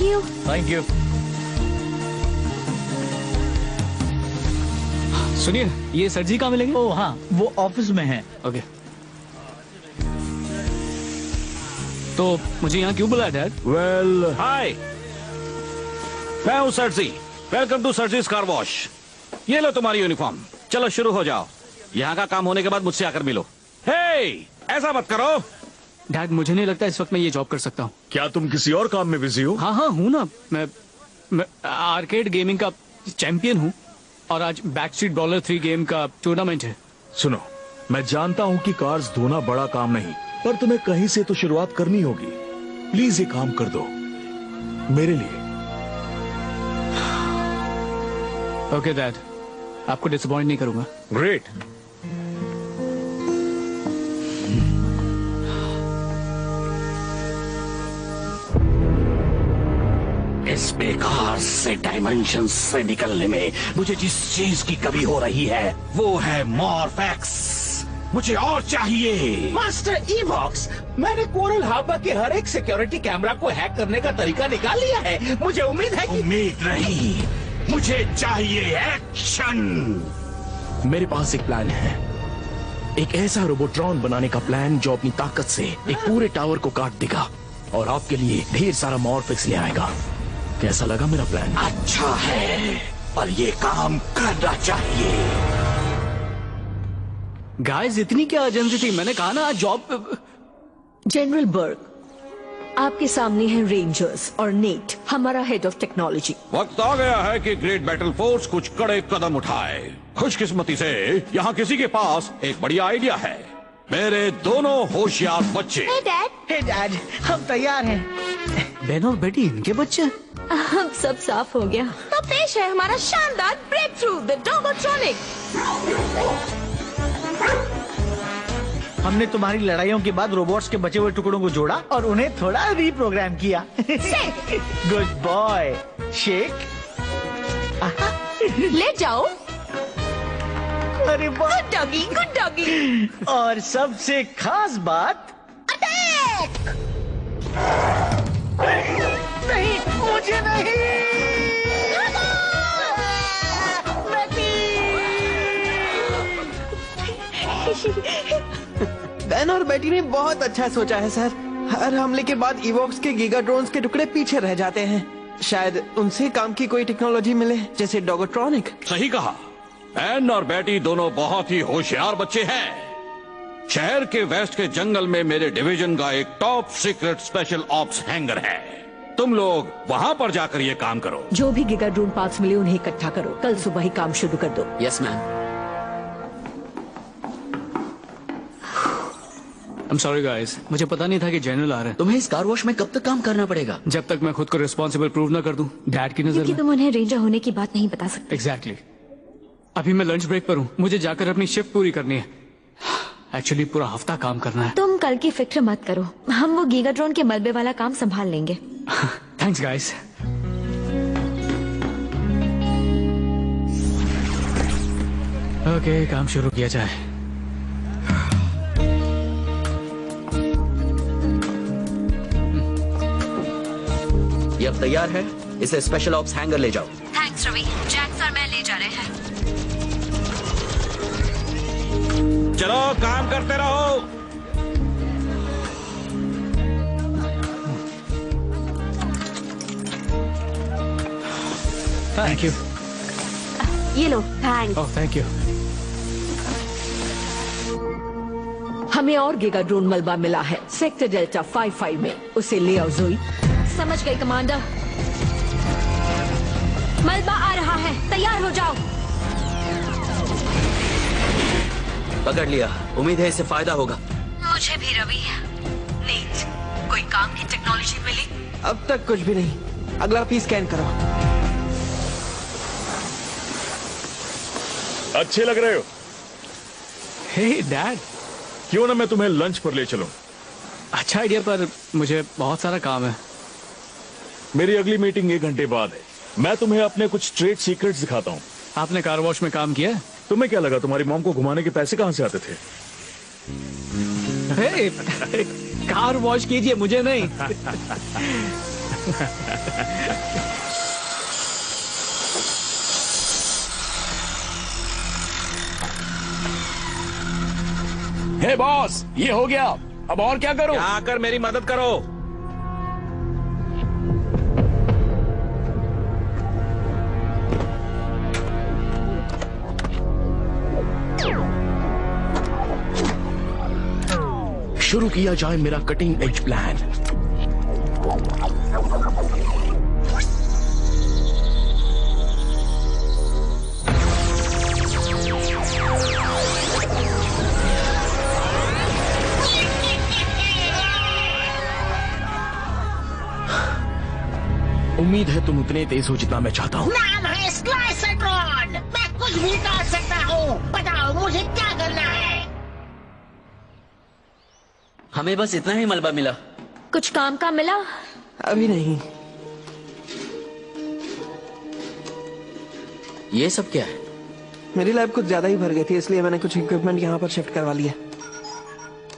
You. Thank you. सुनिए, ये sir जी कहाँ मिलेंगे? ओह हाँ, वो ऑफिस में हैं। ओके। तो मुझे यहाँ क्यों बुलाया डैड? वेल, हाय, मैं हूँ sir ji. Welcome to sir ji's car wash. ये लो तुम्हारी यूनिफॉर्म। चलो शुरू हो जाओ। यहाँ का काम होने के बाद मुझसे आकर मिलो। हे, ऐसा मत करो। डैड, मुझे नहीं लगता इस वक्त मैं ये जॉब कर सकता हूँ। क्या तुम किसी और काम में बिजी हो? हाँ हाँ हूँ ना। मैं आर्केड गेमिंग का चैंपियन हूँ और आज बैकस्ट्रीट बॉलर 3 गेम का टूर्नामेंट है। सुनो, मैं जानता हूँ कि कार्स धोना बड़ा काम नहीं, पर तुम्हें कहीं से तो शुरुआत करनी होगी। प्लीज ये काम कर दो मेरे लिए। ओके डैड, आपको डिसअपॉइंट नहीं करूंगा। ग्रेट। इस बेकार से डायमेंशन से निकलने में मुझे जिस चीज की कमी हो रही है वो है मॉर्फेक्स। मुझे और चाहिए। मास्टर ईवॉक्स, मैंने कोरल हार्बर के हर एक सिक्योरिटी कैमरा को हैक करने का तरीका निकाल लिया है। मुझे उम्मीद है कि... उम्मीद नहीं, मुझे चाहिए एक्शन। मेरे पास एक प्लान है, एक ऐसा रोबोट्रॉन बनाने का प्लान जो अपनी ताकत से एक पूरे टावर को काट देगा और आपके लिए ढेर सारा मॉर्फेक्स ले आएगा। कैसा लगा मेरा प्लान? अच्छा है, पर ये काम करना चाहिए। गाइस, इतनी क्या अर्जेंसी थी? मैंने कहा ना आज जॉब। जनरल बर्ग, आपके सामने हैं रेंजर्स और नेट, हमारा हेड ऑफ टेक्नोलॉजी। वक्त आ गया है कि ग्रेट बैटल फोर्स कुछ कड़े कदम उठाए। खुशकिस्मती से यहाँ किसी के पास एक बढ़िया आइडिया है। मेरे दोनों होशियार बच्चे। हे डैड, हम तैयार हैं। बेन और बेटी इनके बच्चे? अब सब साफ हो गया। तो पेश है हमारा शानदार ब्रेक थ्रू, द डोगोट्रॉनिक। हमने तुम्हारी लड़ाइयों के बाद रोबोट्स के बचे हुए टुकड़ों को जोड़ा और उन्हें थोड़ा रीप्रोग्राम किया। Good boy shake. ले जाओ। अरे वाह, गुड डॉगी, गुड डॉगी। और सबसे खास बात, अटैक! नहीं, मुझे नहीं। बेन और बेटी ने बहुत अच्छा सोचा है सर। हर हमले के बाद इवॉक्स के गीगा ड्रोन्स के टुकड़े पीछे रह जाते हैं। शायद उनसे काम की कोई टेक्नोलॉजी मिले, जैसे डोगोट्रॉनिक। सही कहा। बेन और बेटी दोनों बहुत ही होशियार बच्चे हैं। शहर के वेस्ट के जंगल में मेरे डिवीजन का एक top secret special ops hanger है। तुम लोग वहाँ पर जाकर ये काम करो। जो भी गीगा ड्रोन पार्ट्स मिले उन्हें इकट्ठा करो। कल सुबह ही काम शुरू कर दो। Yes ma'am. I'm sorry guys, मुझे पता नहीं था कि जनरल आ रहे हैं। तुम्हें इस कार वॉश में कब तक काम करना पड़ेगा? जब तक मैं खुद को रिस्पॉन्सिबल प्रूव ना कर दूं डैड की नजर क्योंकि में। तुम उन्हें रेंजर होने की बात नहीं बता सकते। एग्जैक्टली। अभी मैं लंच ब्रेक पर हूँ, मुझे जाकर अपनी शिफ्ट पूरी करनी है। एक्चुअली पूरा हफ्ता काम करना है। तुम कल की फिक्र मत करो, हम वो गीगा ड्रोन के मलबे वाला काम संभाल लेंगे। Thanks guys. ओके, काम शुरू किया जाए। ये अब तैयार है, इसे स्पेशल ऑप्स हैंगर ले जाओ। थैंक्स रवि। जैक सर मैं ले जा रहे हैं। चलो काम करते रहो। Thank you. ये लो। थैंक्स। Oh thank you. हमें और गीगा ड्रोन मलबा मिला है सेक्टर डेल्टा 55 में। उसे ले आओ जोई। समझ गई कमांडर। मलबा आ रहा है, तैयार हो जाओ। पकड़ लिया। उम्मीद है इससे फायदा होगा। मुझे भी रवि। नीट, कोई काम की टेक्नोलॉजी मिली? अब तक कुछ भी नहीं। अगला पीस स्कैन करो। अच्छे लग रहे हो। हे डैड, क्यों ना मैं तुम्हें लंच पर ले चलूं? अच्छा आइडिया, पर मुझे बहुत सारा काम है। मेरी अगली मीटिंग 1 घंटे बाद है। मैं तुम्हें अपने कुछ ट्रेड सीक्रेट्स दिखाता हूँ। आपने कार वॉश में काम किया है? तुम्हें क्या लगा तुम्हारी मॉम को घुमाने के पैसे कहाँ से आते थे? हे, कार वॉश कीजिए, मुझे नहीं। हे बॉस, ये हो गया। अब और क्या करूं? आकर मेरी मदद करो। शुरू किया जाए मेरा कटिंग एज प्लान। उम्मीद है तुम उतने तेज हो जितना मैं चाहता हूँ। नाम है स्लाइसरट्रॉन। मैं कुछ भी काट सकता हूँ। बताओ मुझे क्या करना है? हमें बस इतना ही मलबा मिला। कुछ काम का मिला? अभी नहीं। ये सब क्या है? मेरी लैब कुछ ज्यादा ही भर गई थी, इसलिए मैंने कुछ इक्विपमेंट यहाँ पर शिफ्ट करवा लिया।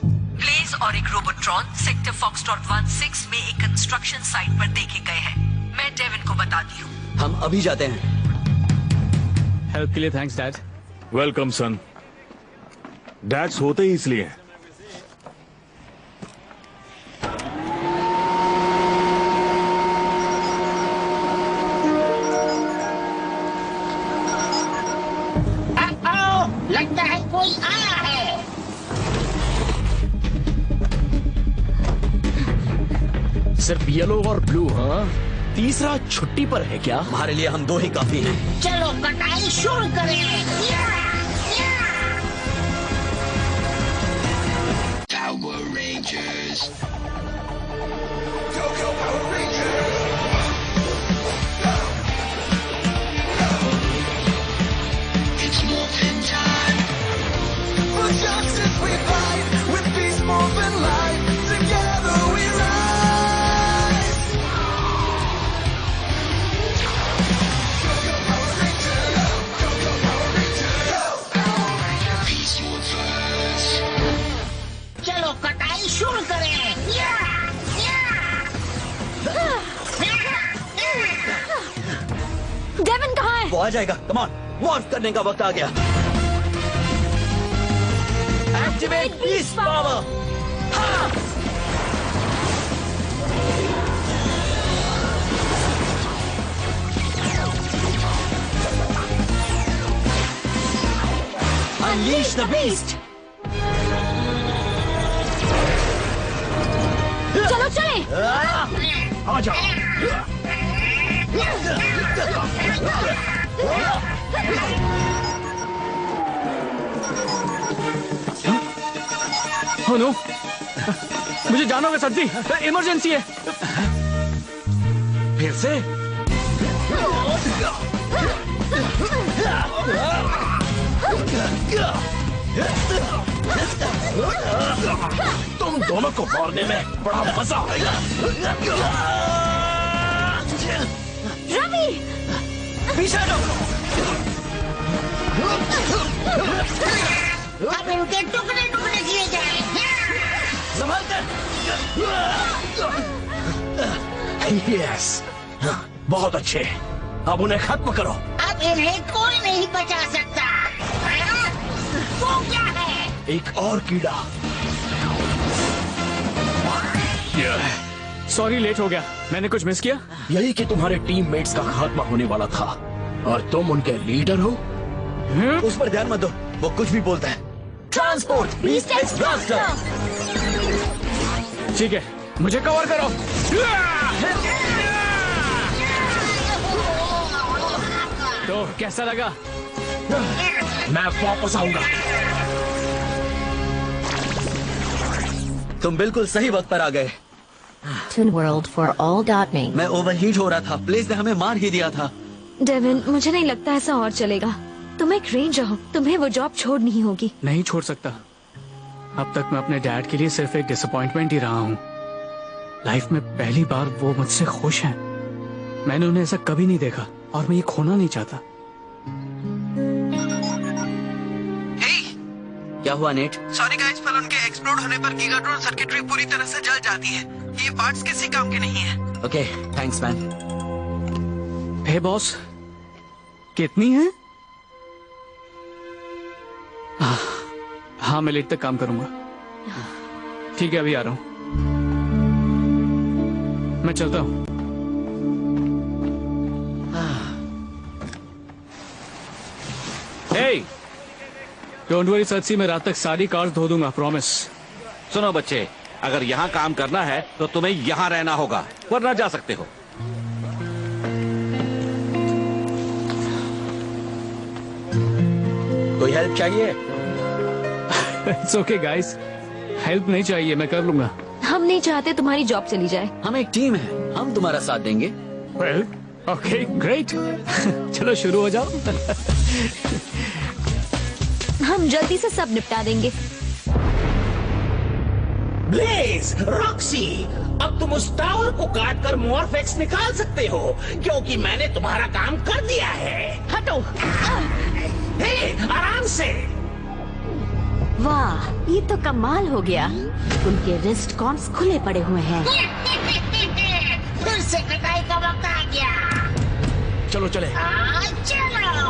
ब्लेज और एक रोबोट्रॉन सेक्टर फॉक्सट्रॉट 16 में एक कंस्ट्रक्शन साइट पर देखे गए हैं। मैं डेविन को बताती हूँ। हम अभी जाते हैं। हेल्प के लिए थैंक्स डैड। वेलकम सन। डैड्स होते ही इसलिए हैं। लगता है कोई आया है। सिर्फ येलो और ब्लू? हाँ, तीसरा छुट्टी पर है क्या? हमारे लिए हम दो ही काफी हैं। चलो कटाई शुरू करें। Power Rangers. Go, go, Power Rangers. It's morphin' time. For justice we fight, with peace moving light. Together we rise. Go, go, Power Rangers. Go, go, Power Rangers. Go, Power Rangers. Peace moves first. चलो कटाई शुरू करें। Devine कहाँ है? वो आ जाएगा। Come on, Wharf करने का वक्त आ गया। Activate beast power. Unleash the beast! चलो चलें। आ जाओ। Oh no! मुझे जाना होगा सर जी, इमरजेंसी है। फिर से? तुम दोनों को मारने में बड़ा मजा आएगा। रवि! पीछे हटो। अब इनके टुकड़े टुकड़े किए जाएं। संभाल कर। यस, बहुत अच्छे। अब उन्हें खत्म करो। अब इन्हें कोई नहीं बचा सकता। वो क्या है? एक और कीड़ा। सॉरी, लेट हो गया। मैंने कुछ मिस किया? यही कि तुम्हारे टीममेट्स का खात्मा होने वाला था और तुम उनके लीडर हो। उस पर ध्यान मत दो, वो कुछ भी बोलता है। Transport beast x blaster. ठीक है, मुझे कवर करो। तो कैसा लगा? मैं वापस आऊंगा। तुम बिल्कुल सही वक्त पर आ गए। ToonWorld4All.me। मैं ओवरहीट हो रहा था। प्लेस ने हमें मार ही दिया था। डेविन, मुझे नहीं लगता ऐसा और चलेगा। तुम एक रेंजर हो, तुम्हें वो जॉब छोड़नी ही होगी। नहीं छोड़ सकता। अब तक मैं अपने डैड के लिए सिर्फ एक डिसअपॉइंटमेंट ही रहा हूँ। लाइफ में पहली बार वो मुझसे खुश हैं। मैंने उन्हें ऐसा कभी नहीं देखा और मैं ये खोना नहीं चाहता। क्या हुआ नेट? सॉरी गाइस, पर उनके एक्सप्लोड होने पर गीगाट्रॉन सर्किटरी पूरी तरह से जल जाती है। ये पार्ट्स किसी काम के नहीं है। Okay, thanks man. Hey boss, कितनी है? हाँ, मैं लेट तक काम करूंगा। ठीक है, अभी आ रहा हूं। मैं चलता हूं। हे, डोंट वरी सच्ची, मैं रात तक सारी कार्स धो दूंगा, प्रॉमिस। सुनो बच्चे, अगर यहाँ काम करना है तो तुम्हें यहाँ रहना होगा, वरना जा सकते हो। कोई हेल्प चाहिए? इट्स ओके गाइस, हेल्प नहीं चाहिए, मैं कर लूंगा। हम नहीं चाहते तुम्हारी जॉब चली जाए। हम एक टीम है, हम तुम्हारा साथ देंगे। Well, okay, great. चलो शुरू हो जाओ। हम जल्दी से सब निपटा देंगे। ब्लेज, रॉक्सी, अब तुम उस टावर को काट कर मॉर्फेक्स निकाल सकते हो, क्योंकि मैंने तुम्हारा काम कर दिया है। हटो। हे, आराम से। वाह, ये तो कमाल हो गया। उनके रिस्ट कॉर्न्स खुले पड़े हुए हैं। फिर से कटाई का वक्त आ गया। चलो चले। चलो।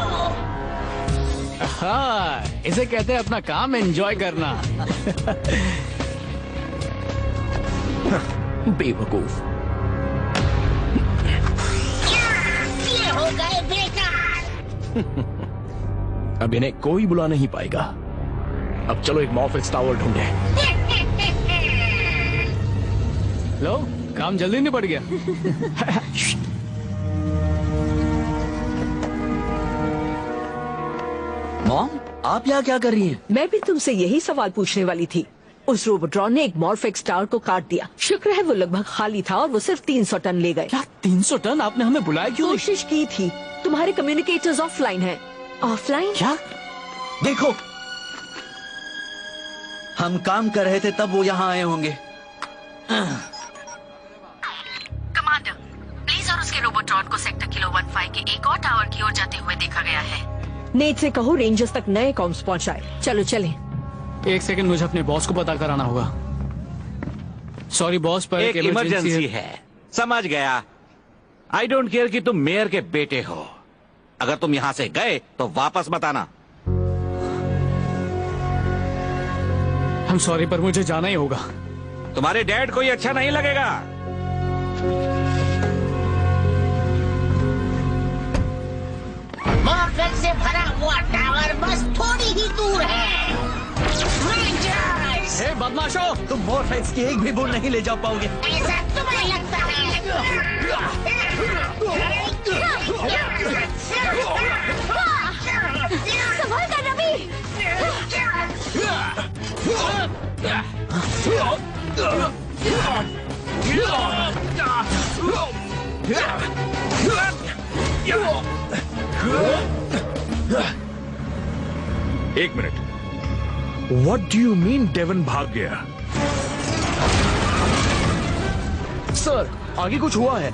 हाँ, इसे कहते हैं अपना काम एंजॉय करना। बेवकूफ। ये हो गए बेकार। अब इन्हें कोई बुला नहीं पाएगा। अब चलो एक मॉर्फेक्स टावर ढूंढे। लो, काम जल्दी निपट गया। मॉम, आप यहाँ क्या कर रही हैं? मैं भी तुमसे यही सवाल पूछने वाली थी। उस रोबोट्रॉन ने एक मॉर्फेक्स टावर को काट दिया। शुक्र है वो लगभग खाली था और वो सिर्फ 300 टन ले गए। क्या 300 टन? आपने हमें बुलाया क्यों? कोशिश की थी। तुम्हारे कम्युनिकेटर्स ऑफलाइन हैं। ऑफलाइन? क्या? देखो, हम काम कर रहे थे तब वो यहाँ आए होंगे। कमांडर, प्लीज और उसके रोबोट्रॉन को सेक्टर किलो 15 के एक और टावर की ओर जाते हुए देखा गया है। नेट से कहो रेंजर्स तक नए कॉम्स पहुंचाए। चलो चलें। एक सेकंड, मुझे अपने बॉस को पता कराना होगा। सॉरी बॉस, पर एक इमरजेंसी है। समझ गया। आई डोंट केयर कि तुम मेयर के बेटे हो। अगर तुम यहाँ से गए तो वापस मत आना। हम सॉरी, पर मुझे जाना ही होगा। तुम्हारे डैड को ये अच्छा नहीं लगेगा। मॉर्फेक्स से भरा हुआ टावर बस थोड़ी ही दूर है। रेंजर्स! हे बदमाशों, तुम मॉर्फेक्स की एक भी बूंद नहीं ले जा पाओगे। ऐसा तुम्हें लगता है? संभल कर रवि। एक minute, What do you mean Devon भाग गया? सर, आगे कुछ हुआ है।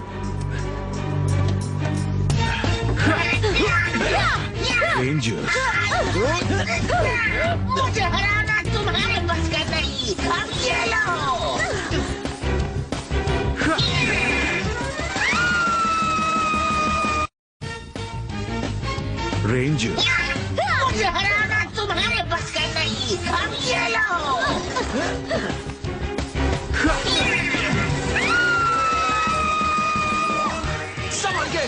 Rangers. मुझे हराना तुम्हारे बस का नहीं। अब ये लो। Rangers. मुझे हराना तुम्हारे बस का नहीं। अब ये लो। संभल के।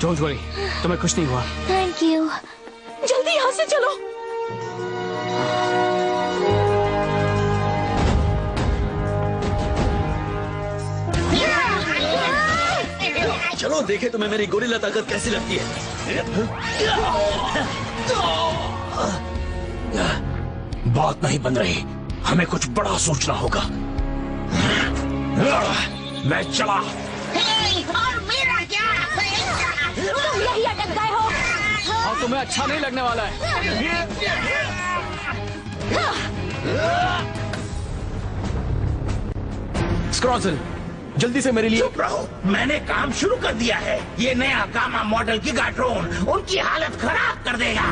डोंट वरी, तुम्हें कुछ नहीं हुआ। Thank you. जल्दी यहाँ से चलो। चलो देखे तुम्हें मेरी गोरिल्ला ताकत कैसी लगती है। बात नहीं बन रही, हमें कुछ बड़ा सोचना होगा। मैं चला। और मेरा क्या? तुम यही अटक गए हो। और तुम्हें अच्छा नहीं लगने वाला है। स्क्रॉसल, जल्दी से मेरे लिए। चुप रहो, मैंने काम शुरू कर दिया है। ये नया गामा मॉडल गिगाट्रॉन उनकी हालत खराब कर देगा।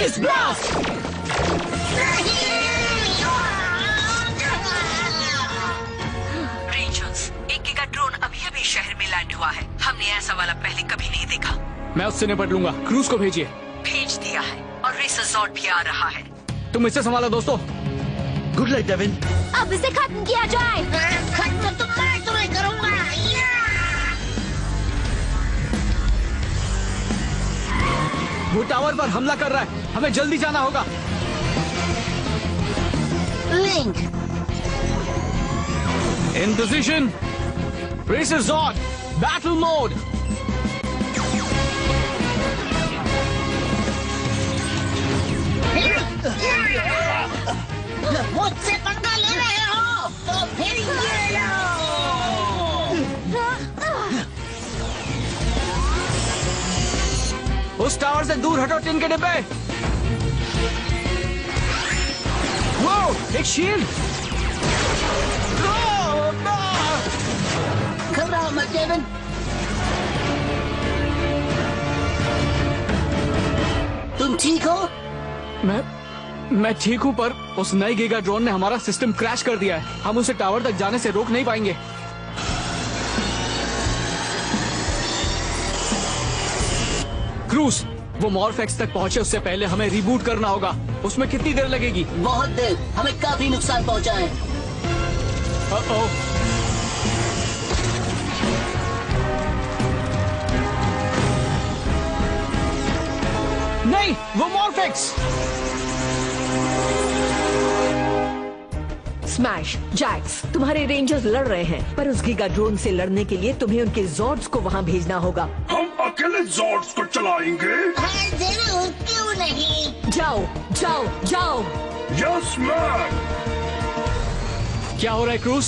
Beast blast. रेंजर्स, एक गीगा ड्रोन अभी अभी शहर में लैंड हुआ है। हमने ऐसा वाला पहले कभी नहीं देखा। मैं उससे निपट लूंगा। क्रूज को भेजिए। भेज दिया है और रेसर जॉर्ड भी आ रहा है। तुम इससे संभालो दोस्तों। Good like Devin. अब इसे खत्म किया जाए। खत्म तो मैं तुम्हें करूंगा। वो टावर पर हमला कर रहा है, हमें जल्दी जाना होगा। Link in position. रेसर जॉर्ड, बैटल मोड। मुझसे पंगा ले रहे हो तो फिर ये लो। उस टावर से दूर हटो टिन के डिब्बे। वो एक शील्ड। घबराओ मत डेविन। तुम ठीक हो? मैं ठीक हूँ, पर उस नए गीगा ड्रोन ने हमारा सिस्टम क्रैश कर दिया है। हम उसे टावर तक जाने से रोक नहीं पाएंगे। क्रूज, वो मॉर्फेक्स तक पहुंचे उससे पहले हमें रिबूट करना होगा। उसमें कितनी देर लगेगी? बहुत देर। हमें काफी नुकसान पहुंचा है। नहीं, वो मॉर्फेक्स। स्मैश, जैक्स, तुम्हारे रेंजर्स लड़ रहे हैं, पर उस गीगा ड्रोन से लड़ने के लिए तुम्हें उनके जॉर्ड्स को वहाँ भेजना होगा। हम अकेले जॉर्ड्स को चलाएंगे? हाँ जरूर, क्यों नहीं। जाओ जाओ जाओ। Yes man. क्या हो रहा है क्रूज?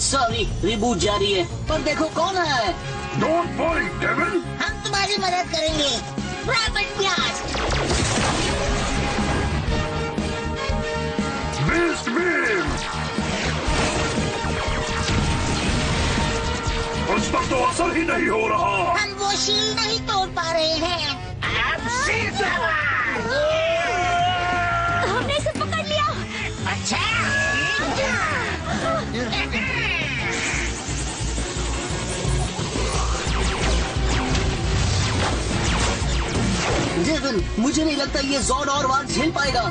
सॉरी, रिबूट जारी है। पर देखो कौन है। Don't worry Devin. हम तुम्हारी मदद करेंगे। Rapid blast. Beast beam. उस पर तो असर ही नहीं हो रहा। हम वो शील्ड नहीं तोड़ पा रहे हैं। अब सीधा। हमने इसे पकड़ लिया। अच्छा। डेविन, मुझे नहीं लगता ये जॉर्ड और वार झेल पाएगा।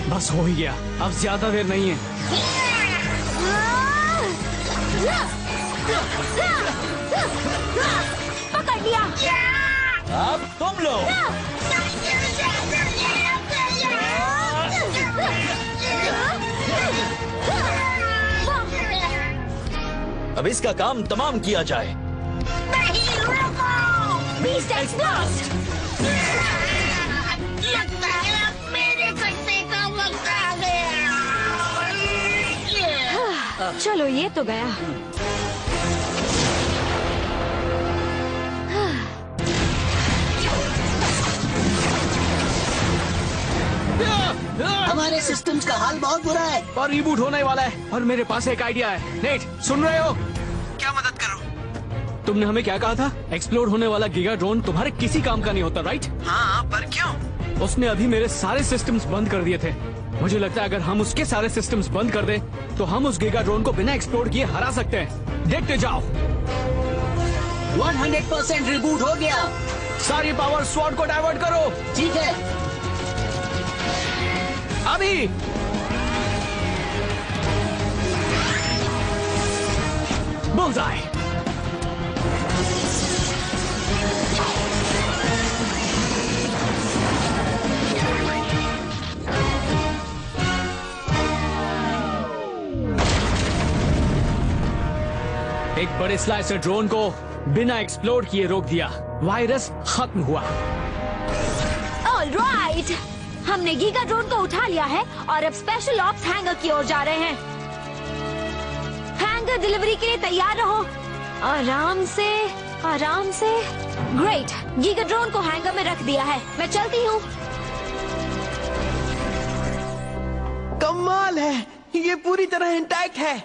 बस हो ही गया, अब ज्यादा देर नहीं है। पकड़ लिया। अब तुम लोग। अब इसका काम तमाम किया जाए। नहीं, रुको। Beast x blast. लगता है अब मेरे कटने का वक्त आ गया। चलो ये तो गया। हमारे सिस्टम्स का हाल बहुत बुरा है और रिबूट होने वाला है। और मेरे पास एक आइडिया है। नेट, सुन रहे हो? क्या मदद करूं? तुमने हमें क्या कहा था? एक्सप्लोड होने वाला गीगा ड्रोन तुम्हारे किसी काम का नहीं होता, राइट? हाँ, पर क्यों? उसने अभी मेरे सारे सिस्टम्स बंद कर दिए थे। मुझे लगता है अगर हम उसके सारे सिस्टम्स बंद कर दें तो हम उस गीगा ड्रोन को बिना एक्सप्लोड किए हरा सकते हैं। देखते जाओ। 100% रिबूट हो गया। सारी पावर स्वॉर्ड को डाइवर्ट करो। ठीक है। अभी। बुल्सआई। एक बड़े स्लाइसर ड्रोन को बिना एक्सप्लोड किए रोक दिया। वायरस खत्म हुआ। ऑलराइट, हमने गीगा ड्रोन को उठा लिया है और अब स्पेशल ऑप्स हैंगर की ओर जा रहे हैं। हैंगर डिलीवरी के लिए तैयार रहो। आराम से, आराम से। ग्रेट, गीगा ड्रोन को हैंगर में रख दिया है। मैं चलती हूँ। कमाल है, ये पूरी तरह इंटैक्ट है।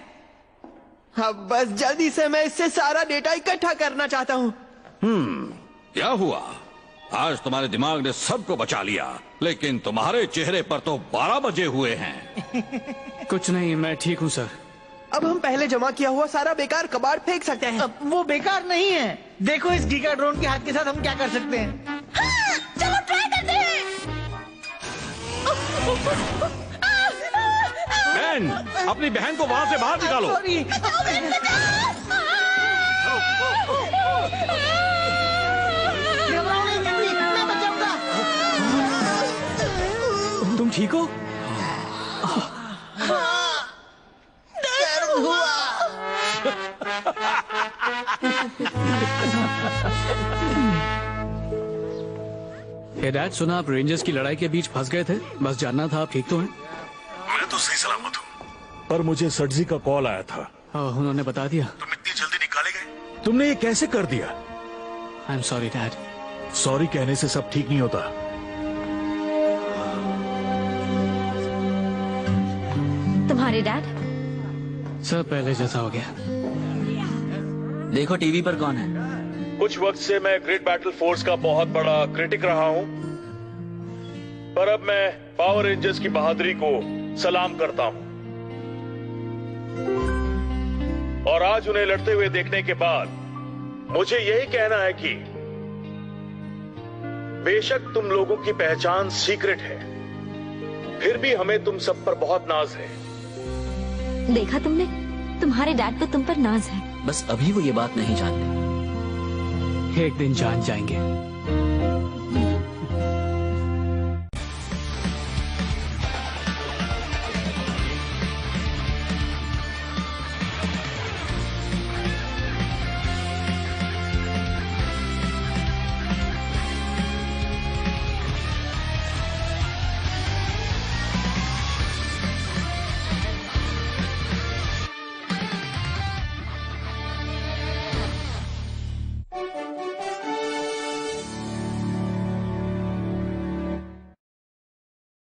अब बस जल्दी से मैं इससे सारा डेटा इकट्ठा करना चाहता हूँ। क्या हुआ? आज तुम्हारे दिमाग ने सबको बचा लिया, लेकिन तुम्हारे चेहरे पर तो 12 बजे हुए हैं। कुछ नहीं, मैं ठीक हूँ सर। अब हम पहले जमा किया हुआ सारा बेकार कबाड़ फेंक सकते हैं। वो बेकार नहीं है। देखो इस गीगा ड्रोन के हाथ के साथ हम क्या कर सकते हैं। हाँ, चलो ट्राई करते हैं। बहन, अपनी बहन को वहाँ से बाहर निकालो। सॉरी। घबराओ नहीं बेटी, मैं बचाऊंगा। तुम ठीक हो? हे डैड, सुना आप रेंजर्स की लड़ाई के बीच फंस गए थे। बस जानना था आप ठीक तो हैं? मैं तो सही सलामत हूँ, पर मुझे सटजी का कॉल आया था। उन्होंने बता दिया? तुम इतनी जल्दी निकाले गए? तुमने ये कैसे कर दिया? I am sorry dad. Sorry कहने से सब ठीक नहीं होता। तुम्हारे डैड? सब पहले जैसा हो गया। देखो टीवी पर कौन है। कुछ वक्त से मैं ग्रेट बैटल फोर्स का बहुत बड़ा क्रिटिक रहा हूं, पर अब मैं पावर रेंजर्स की बहादुरी को सलाम करता हूं। और आज उन्हें लड़ते हुए देखने के बाद मुझे यही कहना है कि बेशक तुम लोगों की पहचान सीक्रेट है, फिर भी हमें तुम सब पर बहुत नाज है। देखा तुमने, तुम्हारे डैड को तुम पर नाज है। बस अभी वो ये बात नहीं जानते। एक दिन जान जाएंगे।